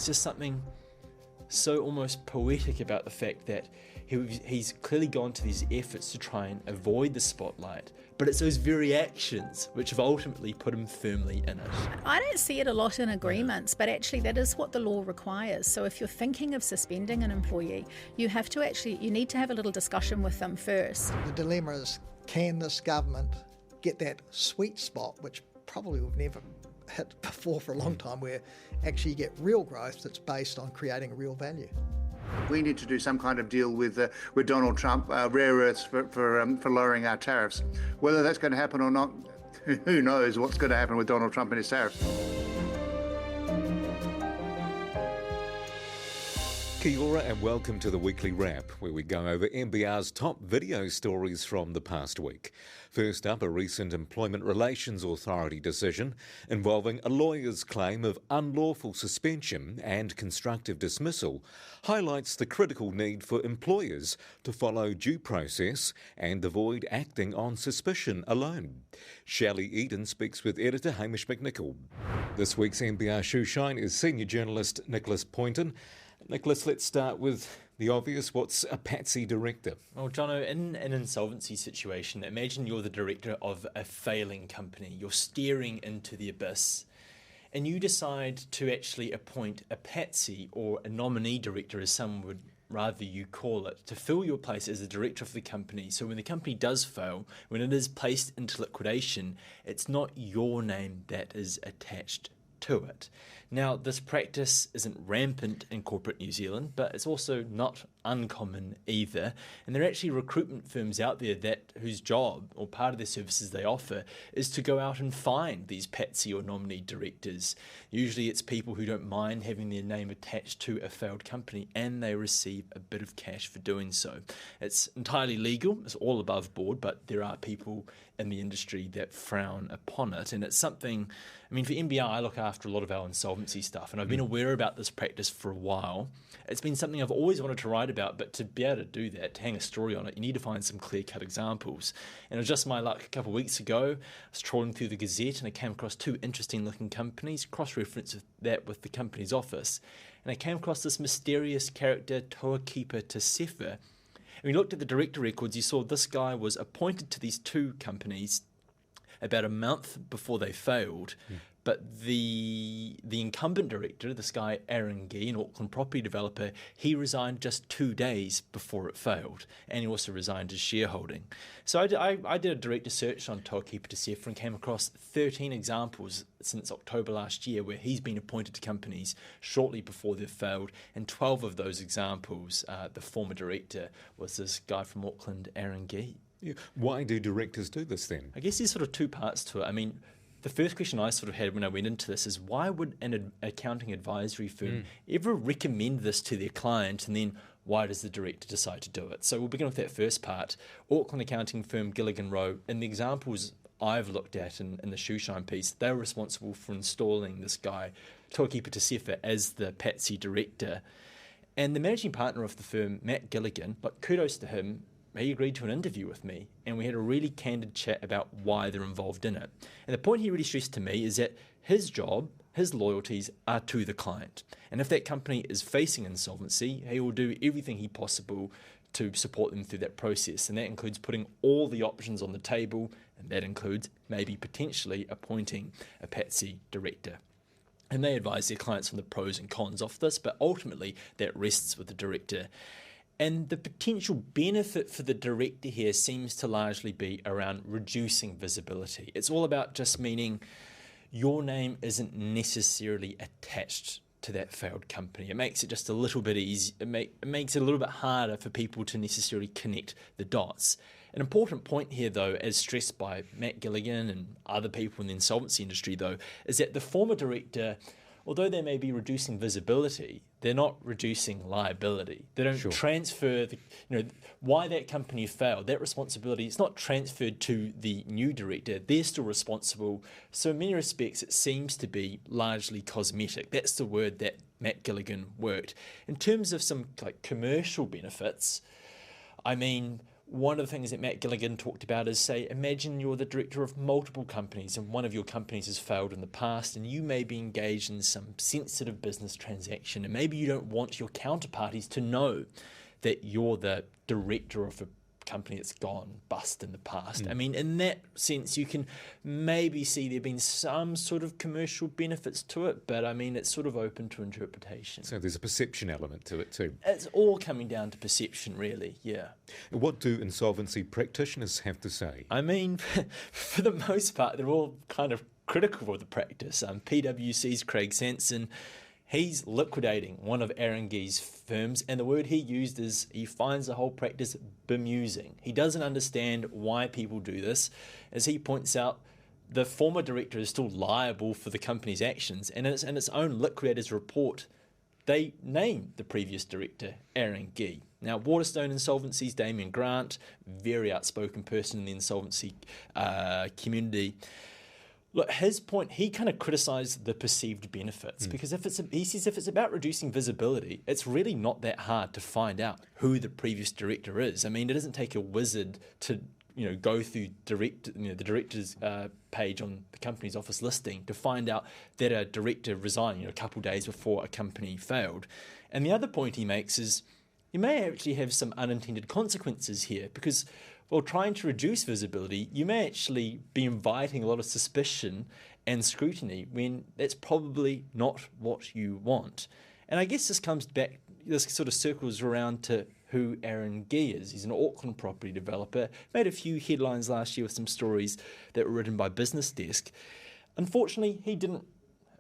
There's just something so almost poetic about the fact that he's clearly gone to these efforts to try and avoid the spotlight, but it's those very actions which have ultimately put him firmly in it. I don't see it a lot in agreements, but actually that is what the law requires. So if you're thinking of suspending an employee, you need to have a little discussion with them first. The dilemma is, can this government get that sweet spot, which probably we've never hit before for a long time, where actually you get real growth that's based on creating real value. We need to do some kind of deal with Donald Trump, rare earths for lowering our tariffs. Whether that's going to happen or not, who knows what's going to happen with Donald Trump and his tariffs. Kia ora and welcome to the Weekly Wrap, where we go over NBR's top video stories from the past week. First up, a recent Employment Relations Authority decision involving a lawyer's claim of unlawful suspension and constructive dismissal highlights the critical need for employers to follow due process and avoid acting on suspicion alone. Shelley Eden speaks with editor Hamish McNichol. This week's NBR Shoeshine is senior journalist Nicholas Poynton. Nicholas, let's start with the obvious. What's a Patsy director? Well, Jono, in an insolvency situation, imagine you're the director of a failing company. You're staring into the abyss, and you decide to actually appoint a Patsy, or a nominee director, as some would rather you call it, to fill your place as the director of the company. So when the company does fail, when it is placed into liquidation, it's not your name that is attached to it. Now, this practice isn't rampant in corporate New Zealand, but it's also not uncommon either. And there are actually recruitment firms out there whose job, or part of their services they offer, is to go out and find these Patsy or nominee directors. Usually it's people who don't mind having their name attached to a failed company, and they receive a bit of cash for doing so. It's entirely legal, it's all above board, but there are people in the industry that frown upon it. And it's something, for NBR, I look after a lot of our insolvency stuff, and I've been aware about this practice for a while. It's been something I've always wanted to write about, but to be able to do that, to hang a story on it, you need to find some clear-cut examples. And it was just my luck. A couple of weeks ago, I was trawling through the Gazette and I came across two interesting-looking companies, cross-referenced that with the company's office, and I came across this mysterious character, Toakeeper Tasefa. And when you looked at the director records, you saw this guy was appointed to these two companies about a month before they failed. But the incumbent director, this guy Aaron Gee, an Auckland property developer, he resigned just 2 days before it failed, and he also resigned his shareholding. So I did a director search on Toakeeper Tasefa and came across 13 examples since October last year where he's been appointed to companies shortly before they've failed, and 12 of those examples, the former director was this guy from Auckland, Aaron Gee. Yeah. Why do directors do this then? I guess there's sort of two parts to it. The first question I sort of had when I went into this is, why would an accounting advisory firm ever recommend this to their client, and then why does the director decide to do it? So we'll begin with that first part. Auckland accounting firm Gilligan Rowe, in the examples I've looked at in the Shoeshine piece, they were responsible for installing this guy, Toakeeper Tasefa, as the Patsy director. And the managing partner of the firm, Matt Gilligan, kudos to him, he agreed to an interview with me, and we had a really candid chat about why they're involved in it. And the point he really stressed to me is that his job, his loyalties are to the client. And if that company is facing insolvency, he will do everything he possible to support them through that process. And that includes putting all the options on the table, and that includes maybe potentially appointing a Patsy director. And they advise their clients on the pros and cons of this, but ultimately that rests with the director. And the potential benefit for the director here seems to largely be around reducing visibility. It's all about just meaning your name isn't necessarily attached to that failed company. It makes it just a little bit easy. It makes it a little bit harder for people to necessarily connect the dots. An important point here, though, as stressed by Matt Gilligan and other people in the insolvency industry, though, is that the former director, although they may be reducing visibility, they're not reducing liability. They don't transfer why that company failed. That responsibility is not transferred to the new director. They're still responsible. So in many respects, it seems to be largely cosmetic. That's the word that Matt Gilligan worked. In terms of some commercial benefits, one of the things that Matt Gilligan talked about is, say, imagine you're the director of multiple companies and one of your companies has failed in the past and you may be engaged in some sensitive business transaction and maybe you don't want your counterparties to know that you're the director of a company that's gone bust in the past. I mean, in that sense, you can maybe see there been some sort of commercial benefits to it, but I mean, it's sort of open to interpretation. So there's a perception element to it too. It's all coming down to perception, really, yeah. What do insolvency practitioners have to say? I mean, for the most part, they're all kind of critical of the practice. PwC's Craig Sanson, he's liquidating one of Aaron Gee's firms, and the word he used is he finds the whole practice bemusing. He doesn't understand why people do this. As he points out, the former director is still liable for the company's actions, and in its own liquidator's report, they name the previous director, Aaron Gee. Now, Waterstone Insolvency's Damien Grant, very outspoken person in the insolvency community. Look, his point, he kind of criticised the perceived benefits because he says if it's about reducing visibility, it's really not that hard to find out who the previous director is. I mean, it doesn't take a wizard to go through the director's page on the company's office listing to find out that a director resigned a couple of days before a company failed. And the other point he makes is you may actually have some unintended consequences here because while trying to reduce visibility, you may actually be inviting a lot of suspicion and scrutiny when that's probably not what you want. And I guess this sort of circles around to who Aaron Gee is. He's an Auckland property developer, made a few headlines last year with some stories that were written by Business Desk. Unfortunately,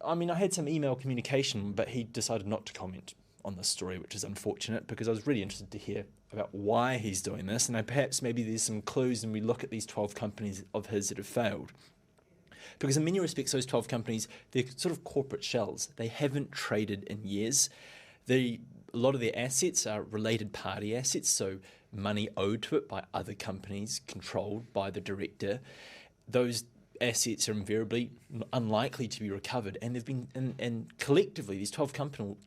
I had some email communication, but he decided not to comment on this story, which is unfortunate because I was really interested to hear about why he's doing this, and perhaps maybe there's some clues when we look at these 12 companies of his that have failed. Because in many respects, those 12 companies, they're sort of corporate shells. They haven't traded in years. A lot of their assets are related party assets, so money owed to it by other companies controlled by the director. Those assets are invariably unlikely to be recovered, and they've been and collectively these 12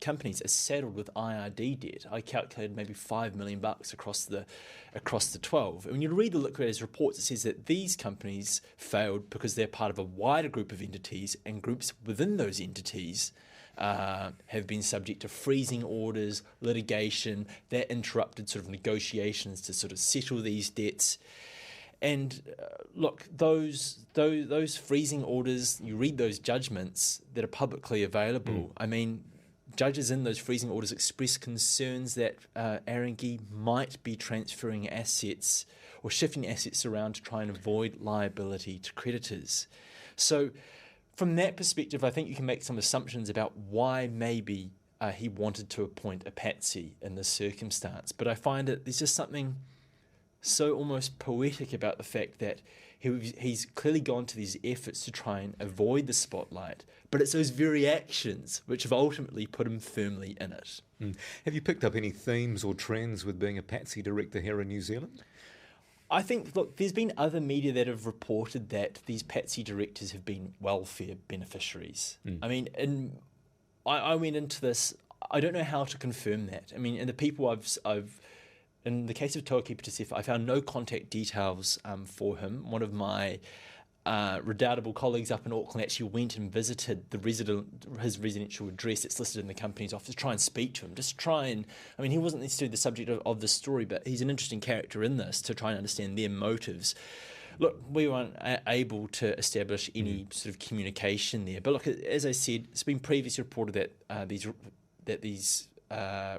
companies are saddled with IRD debt. I calculated maybe $5 million across the 12. And when you read the liquidator's reports, it says that these companies failed because they're part of a wider group of entities, and groups within those entities have been subject to freezing orders, litigation that interrupted sort of negotiations to sort of settle these debts. And look, those freezing orders, you read those judgments that are publicly available. I mean, judges in those freezing orders express concerns that Aaron Gee might be transferring assets or shifting assets around to try and avoid liability to creditors. So from that perspective, I think you can make some assumptions about why maybe he wanted to appoint a Patsy in this circumstance. But I find that there's just something so almost poetic about the fact that he's clearly gone to these efforts to try and avoid the spotlight, but it's those very actions which have ultimately put him firmly in it. Have you picked up any themes or trends with being a Patsy director here in New Zealand? I think, look, there's been other media that have reported that these Patsy directors have been welfare beneficiaries. I mean, I went into this, I don't know how to confirm that. I mean, and the people I've in the case of Toaki Patisef, I found no contact details for him. One of my redoubtable colleagues up in Auckland actually went and visited his residential address that's listed in the company's office to try and speak to him. He wasn't necessarily the subject of the story, but he's an interesting character in this to try and understand their motives. Look, we weren't able to establish any sort of communication there. But look, as I said, it's been previously reported that these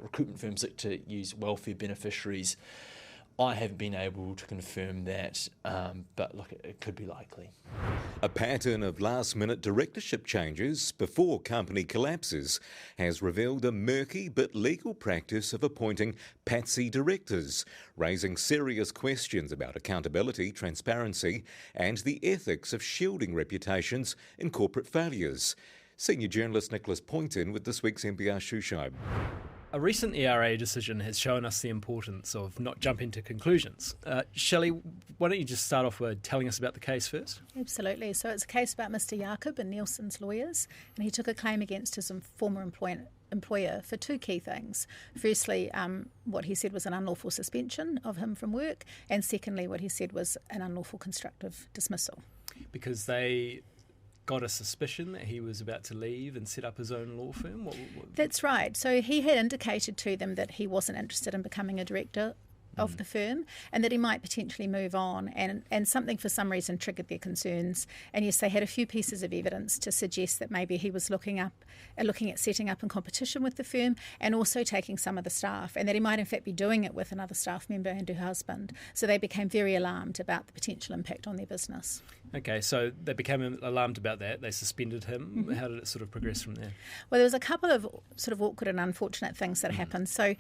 recruitment firms look to use welfare beneficiaries. I haven't been able to confirm that, but look, it could be likely. A pattern of last-minute directorship changes before company collapses has revealed a murky but legal practice of appointing Patsy directors, raising serious questions about accountability, transparency and the ethics of shielding reputations in corporate failures. Senior journalist Nicholas Poynton with this week's NPR Shoe Show. A recent ERA decision has shown us the importance of not jumping to conclusions. Shelley, why don't you just start off by telling us about the case first? Absolutely. So it's a case about Mr. Jacob and Nielsen's lawyers, and he took a claim against his former employer for two key things. Firstly, what he said was an unlawful suspension of him from work, and secondly, what he said was an unlawful constructive dismissal. Because they got a suspicion that he was about to leave and set up his own law firm? That's right. So he had indicated to them that he wasn't interested in becoming a director of the firm, and that he might potentially move on, and something for some reason triggered their concerns. And yes, they had a few pieces of evidence to suggest that maybe he was looking at setting up in competition with the firm, and also taking some of the staff, and that he might in fact be doing it with another staff member and her husband. So they became very alarmed about the potential impact on their business. Okay, so they became alarmed about that. They suspended him. How did it sort of progress from there? Well, there was a couple of sort of awkward and unfortunate things that happened. So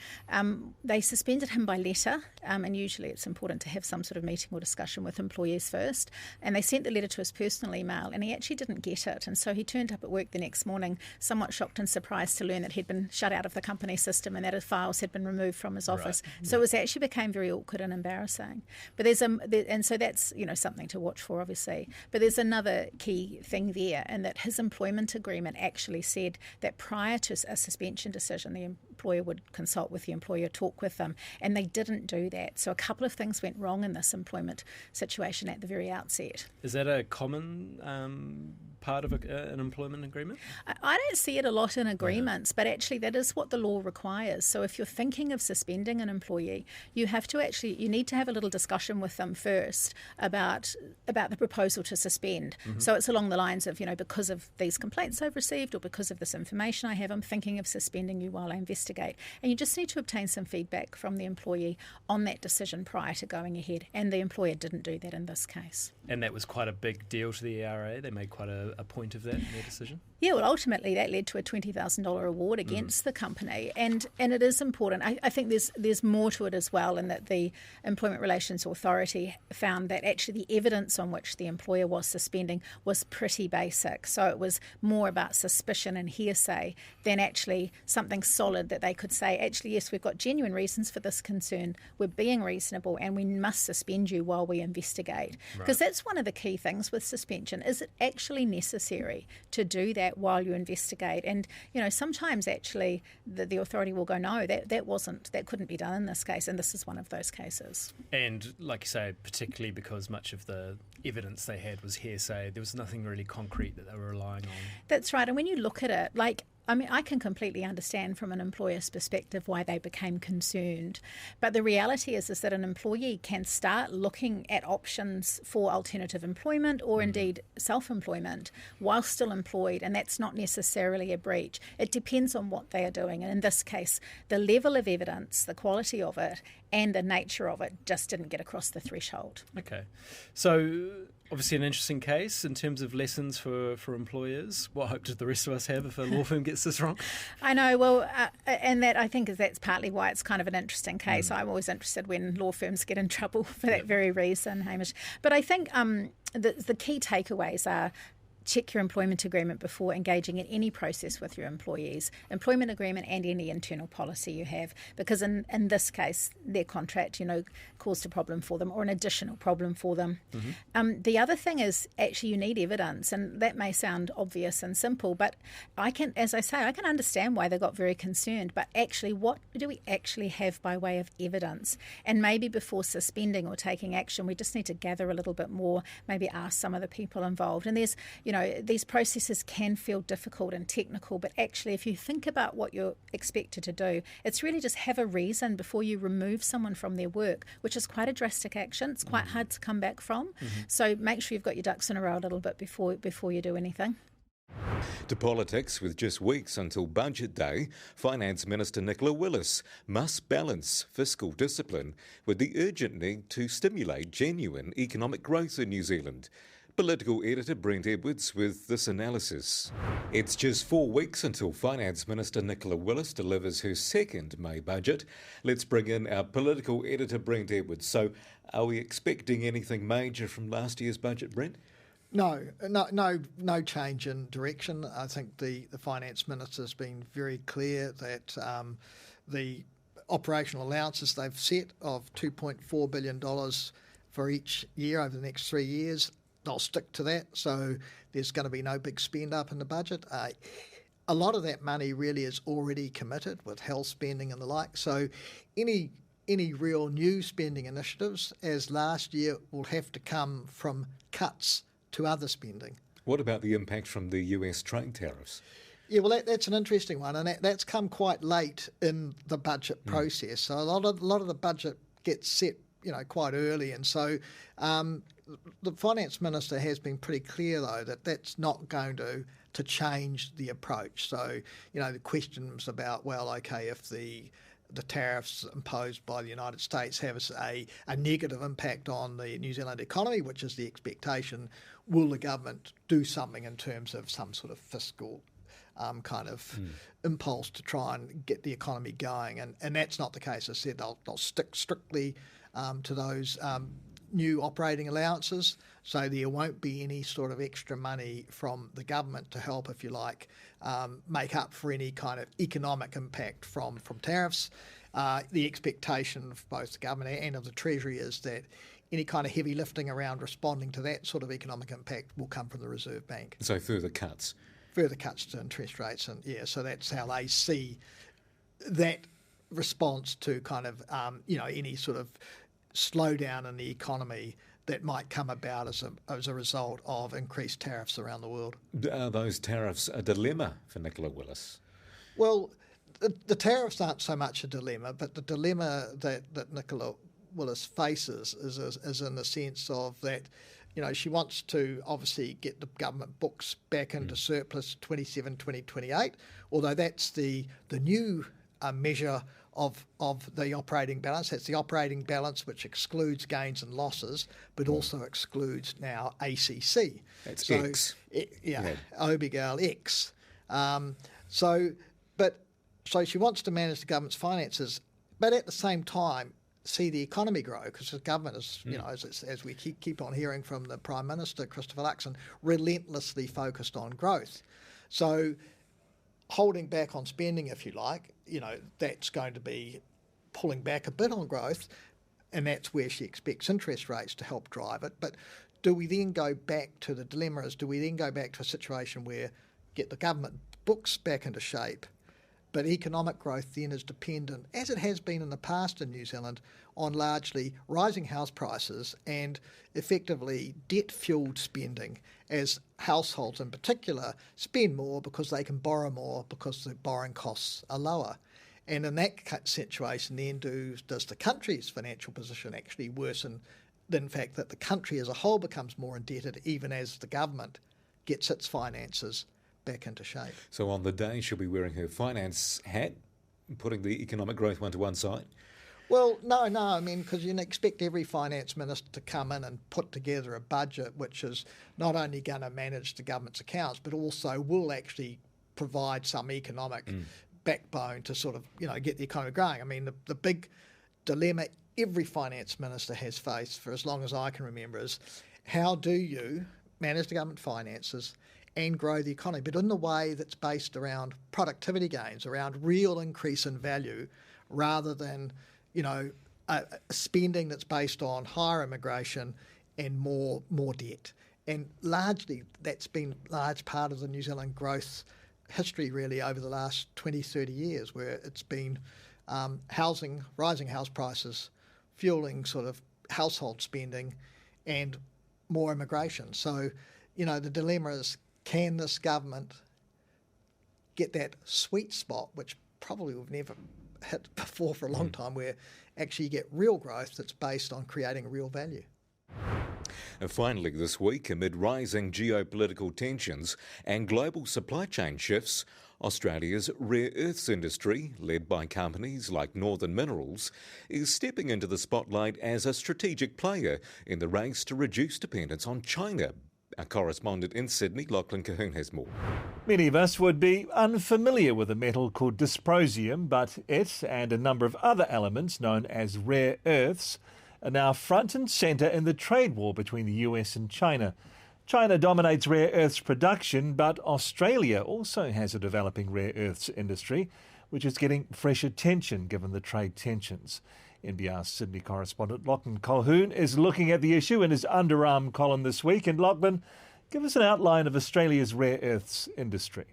they suspended him by letter, and usually it's important to have some sort of meeting or discussion with employees first. And they sent the letter to his personal email, and he actually didn't get it. And so he turned up at work the next morning, somewhat shocked and surprised to learn that he'd been shut out of the company system and that his files had been removed from his office. Right. So it actually became very awkward and embarrassing. But and so that's something to watch for, obviously. But there's another key thing there, in that his employment agreement actually said that prior to a suspension decision, the employer would consult with the employer, talk with them, and they didn't do that. So a couple of things went wrong in this employment situation at the very outset. Is that a common part of an employment agreement? I don't see it a lot in agreements, but actually that is what the law requires. So if you're thinking of suspending an employee, you need to have a little discussion with them first about the proposal to suspend. So it's along the lines of, because of these complaints I've received, or because of this information I have, I'm thinking of suspending you while I investigate. And you just need to obtain some feedback from the employee on that decision prior to going ahead. And the employer didn't do that in this case. And that was quite a big deal to the ERA. They made quite a point of that in their decision. Yeah, well, ultimately that led to a $20,000 award against the company, and it is important. I think there's more to it as well, in that the Employment Relations Authority found that actually the evidence on which the employer was suspending was pretty basic. So it was more about suspicion and hearsay than actually something solid that they could say, actually, yes, we've got genuine reasons for this concern, we're being reasonable, and we must suspend you while we investigate. Because that's one of the key things with suspension. Is it actually necessary to do that while you investigate? And sometimes actually the authority will go, no, that couldn't be done in this case, and this is one of those cases. And like you say, particularly because much of the evidence they had was hearsay, there was nothing really concrete that they were relying on. That's right. And when you look at it, I can completely understand from an employer's perspective why they became concerned. But the reality is that an employee can start looking at options for alternative employment, or indeed self-employment, while still employed, and that's not necessarily a breach. It depends on what they are doing. And in this case, the level of evidence, the quality of it, and the nature of it just didn't get across the threshold. Okay. So obviously an interesting case in terms of lessons for employers. What hope does the rest of us have if a law firm gets this wrong? I know, well, and that I think that's partly why it's kind of an interesting case. I'm always interested when law firms get in trouble for that very reason, Hamish. But I think the key takeaways are: check your employment agreement before engaging in any process with your employees, employment agreement and any internal policy you have, because in this case, their contract, caused a problem for them, or an additional problem for them. The other thing is actually you need evidence, and that may sound obvious and simple, but I can understand why they got very concerned, but actually what do we actually have by way of evidence? And maybe before suspending or taking action, we just need to gather a little bit more, maybe ask some of the people involved. And there's, these processes can feel difficult and technical, but actually if you think about what you're expected to do, it's really just have a reason before you remove someone from their work, which is quite a drastic action. It's quite hard to come back from. So make sure you've got your ducks in a row a little bit before you do anything. To politics, with just weeks until Budget Day, Finance Minister Nicola Willis must balance fiscal discipline with the urgent need to stimulate genuine economic growth in New Zealand. Political editor Brent Edwards with this analysis. It's just 4 weeks until Finance Minister Nicola Willis delivers her second May budget. Let's bring in our political editor Brent Edwards. So, are we expecting anything major from last year's budget, Brent? No change in direction. I think the Finance Minister's been very clear that the operational allowances they've set of $2.4 billion for each year over the next 3 years, they'll stick to that, so there's going to be no big spend up in the budget. a lot of that money really is already committed with health spending and the like. So any real new spending initiatives, as last year, will have to come from cuts to other spending. What about the impact from the US trade tariffs? Yeah, well, that's an interesting one, and that's come quite late in the budget process. So a lot of the budget gets set, quite early, and so the finance minister has been pretty clear, though, that that's not going to change the approach. So, the questions about, well, okay, if the tariffs imposed by the United States have a negative impact on the New Zealand economy, which is the expectation, will the government do something in terms of some sort of fiscal impulse to try and get the economy going? And that's not the case. As I said, they'll stick strictly to those new operating allowances, so there won't be any sort of extra money from the government to help, if you like, make up for any kind of economic impact from tariffs. The expectation of both the government and of the Treasury is that any kind of heavy lifting around responding to that sort of economic impact will come from the Reserve Bank. So further cuts to interest rates, and so that's how they see that response to kind of any sort of slowdown in the economy that might come about as a result of increased tariffs around the world. Are those tariffs a dilemma for Nicola Willis? Well, the tariffs aren't so much a dilemma, but the dilemma that Nicola Willis faces is in the sense of that, she wants to obviously get the government books back into surplus 2027-2028, although that's the new measure of the operating balance. That's the operating balance which excludes gains and losses, but also excludes now ACC. That's X. Obigal X. So she wants to manage the government's finances, but at the same time see the economy grow, because the government is, as we keep on hearing from the Prime Minister, Christopher Luxon, relentlessly focused on growth. So holding back on spending, if you like, that's going to be pulling back a bit on growth, and that's where she expects interest rates to help drive it. But do we then go back to the dilemma is, do we then go back to a situation where get the government books back into shape, but economic growth then is dependent, as it has been in the past in New Zealand, on largely rising house prices and effectively debt-fuelled spending, as households in particular spend more because they can borrow more because the borrowing costs are lower. And in that situation then does the country's financial position actually worsen, in fact that the country as a whole becomes more indebted even as the government gets its finances back into shape. So on the day she'll be wearing her finance hat, putting the economic growth one to one side? Well, no, I mean, because you expect every finance minister to come in and put together a budget which is not only going to manage the government's accounts, but also will actually provide some economic backbone to sort of, get the economy growing. I mean, the big dilemma every finance minister has faced for as long as I can remember is, how do you manage the government finances and grow the economy, but in the way that's based around productivity gains, around real increase in value, rather than spending that's based on higher immigration and more debt. And largely that's been a large part of the New Zealand growth history really over the last 20, 30 years, where it's been rising house prices, fueling sort of household spending and more immigration. So, the dilemma is, can this government get that sweet spot, which probably we've never hit before for a long time, where actually you get real growth that's based on creating real value. And finally this week, amid rising geopolitical tensions and global supply chain shifts, Australia's rare earths industry, led by companies like Northern Minerals, is stepping into the spotlight as a strategic player in the race to reduce dependence on China. Our correspondent in Sydney, Lachlan Cahoon, has more. Many of us would be unfamiliar with a metal called dysprosium, but it and a number of other elements known as rare earths are now front and centre in the trade war between the US and China. China dominates rare earths production, but Australia also has a developing rare earths industry, which is getting fresh attention given the trade tensions. NBR's Sydney correspondent Lachlan Colquhoun is looking at the issue in his underarm column this week. And Lachlan, give us an outline of Australia's rare earths industry.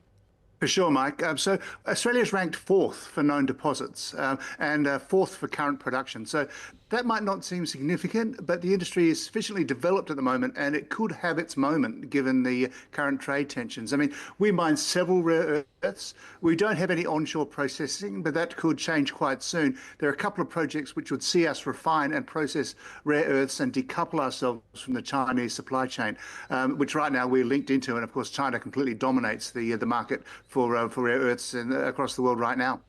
For sure, Mike. So Australia's ranked fourth for known deposits and fourth for current production. So that might not seem significant, but the industry is sufficiently developed at the moment, and it could have its moment given the current trade tensions. I mean, we mine several rare earths. We don't have any onshore processing, but that could change quite soon. There are a couple of projects which would see us refine and process rare earths and decouple ourselves from the Chinese supply chain, which right now we're linked into. And of course, China completely dominates the market for rare earths across the world right now.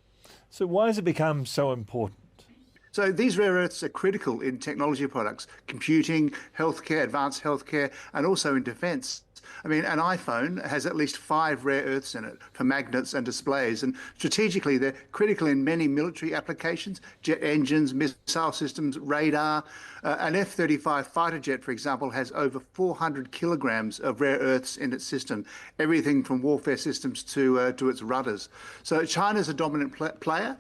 So why has it become so important? So these rare earths are critical in technology products, computing, healthcare, advanced healthcare, and also in defence. I mean, an iPhone has at least 5 rare earths in it for magnets and displays. And strategically, they're critical in many military applications, jet engines, missile systems, radar. An F-35 fighter jet, for example, has over 400 kilograms of rare earths in its system, everything from warfare systems to its rudders. So China's a dominant player.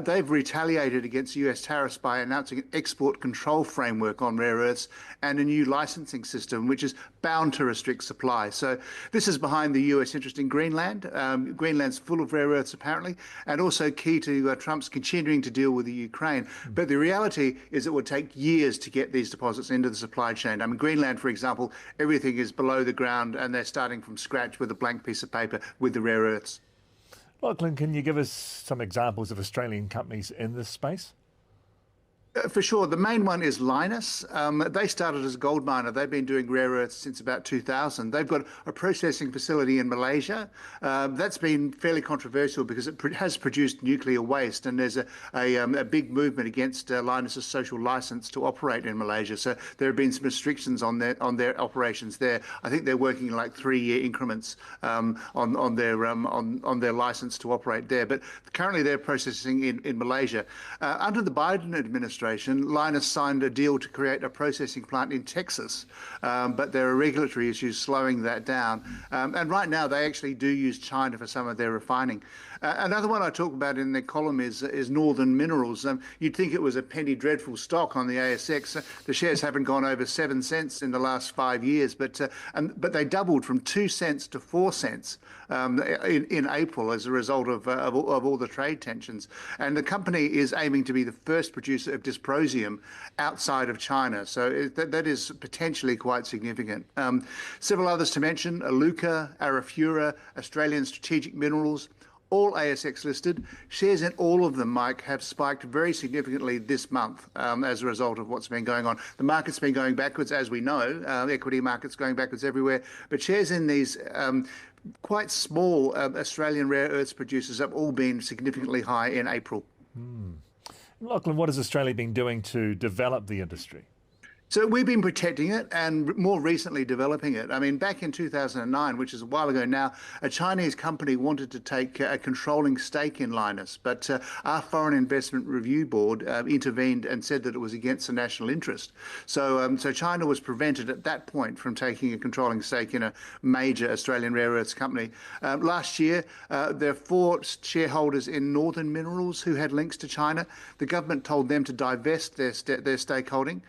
They've retaliated against US tariffs by announcing an export control framework on rare earths and a new licensing system, which is bound to restrict supply. So this is behind the US interest in Greenland. Greenland's full of rare earths, apparently, and also key to Trump's continuing to deal with the Ukraine. But the reality is it would take years to get these deposits into the supply chain. I mean, Greenland, for example, everything is below the ground, and they're starting from scratch with a blank piece of paper with the rare earths. Lachlan, can you give us some examples of Australian companies in this space? For sure. The main one is Lynas. They started as a gold miner. They've been doing rare earths since about 2000. They've got a processing facility in Malaysia. That's been fairly controversial because it has produced nuclear waste, and there's a big movement against Lynas's social license to operate in Malaysia. So there have been some restrictions on their operations there. I think they're working in like 3-year increments on their license to operate there. But currently they're processing in Malaysia. Under the Biden administration, Lynas signed a deal to create a processing plant in Texas, but there are regulatory issues slowing that down. And right now, they actually do use China for some of their refining. Another one I talk about in the column is Northern Minerals. You'd think it was a penny dreadful stock on the ASX. The shares haven't gone over 7 cents in the last 5 years, but they doubled from 2 cents to 4 cents in April as a result of all the trade tensions. And the company is aiming to be the first producer of dysprosium outside of China. So that is potentially quite significant. Several others to mention: Iluka, Arafura, Australian Strategic Minerals, all ASX listed. Shares in all of them, Mike, have spiked very significantly this month as a result of what's been going on. The market's been going backwards, as we know. Equity markets going backwards everywhere. But shares in these quite small Australian rare earths producers have all been significantly high in April. Lachlan, what has Australia been doing to develop the industry? So we've been protecting it and more recently developing it. I mean, back in 2009, which is a while ago now, a Chinese company wanted to take a controlling stake in Lynas, but our Foreign Investment Review Board intervened and said that it was against the national interest. So China was prevented at that point from taking a controlling stake in a major Australian rare earths company. Last year, there are 4 shareholders in Northern Minerals who had links to China. The government told them to divest their stakeholding.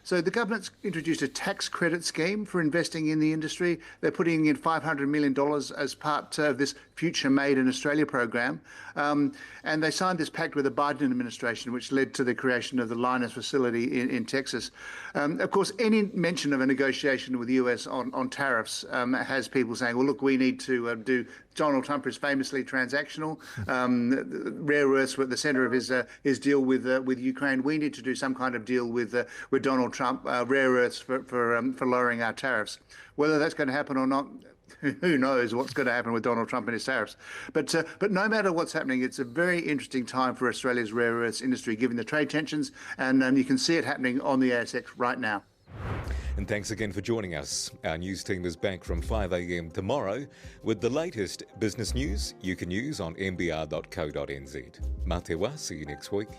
So the government's introduced a tax credit scheme for investing in the industry. They're putting in $500 million as part of this Future Made in Australia program. And they signed this pact with the Biden administration, which led to the creation of the Lynas facility in Texas. Of course, any mention of a negotiation with the US on tariffs has people saying, well, look, we need to do. Donald Trump is famously transactional. Rare earths were at the centre of his deal with Ukraine. We need to do some kind of deal with Donald Trump, rare earths for lowering our tariffs. Whether that's going to happen or not, who knows what's going to happen with Donald Trump and his tariffs. But no matter what's happening, it's a very interesting time for Australia's rare earths industry, given the trade tensions, and you can see it happening on the ASX right now. And thanks again for joining us. Our news team is back from 5 a.m. tomorrow with the latest business news you can use on mbr.co.nz. Mā te wā, see you next week.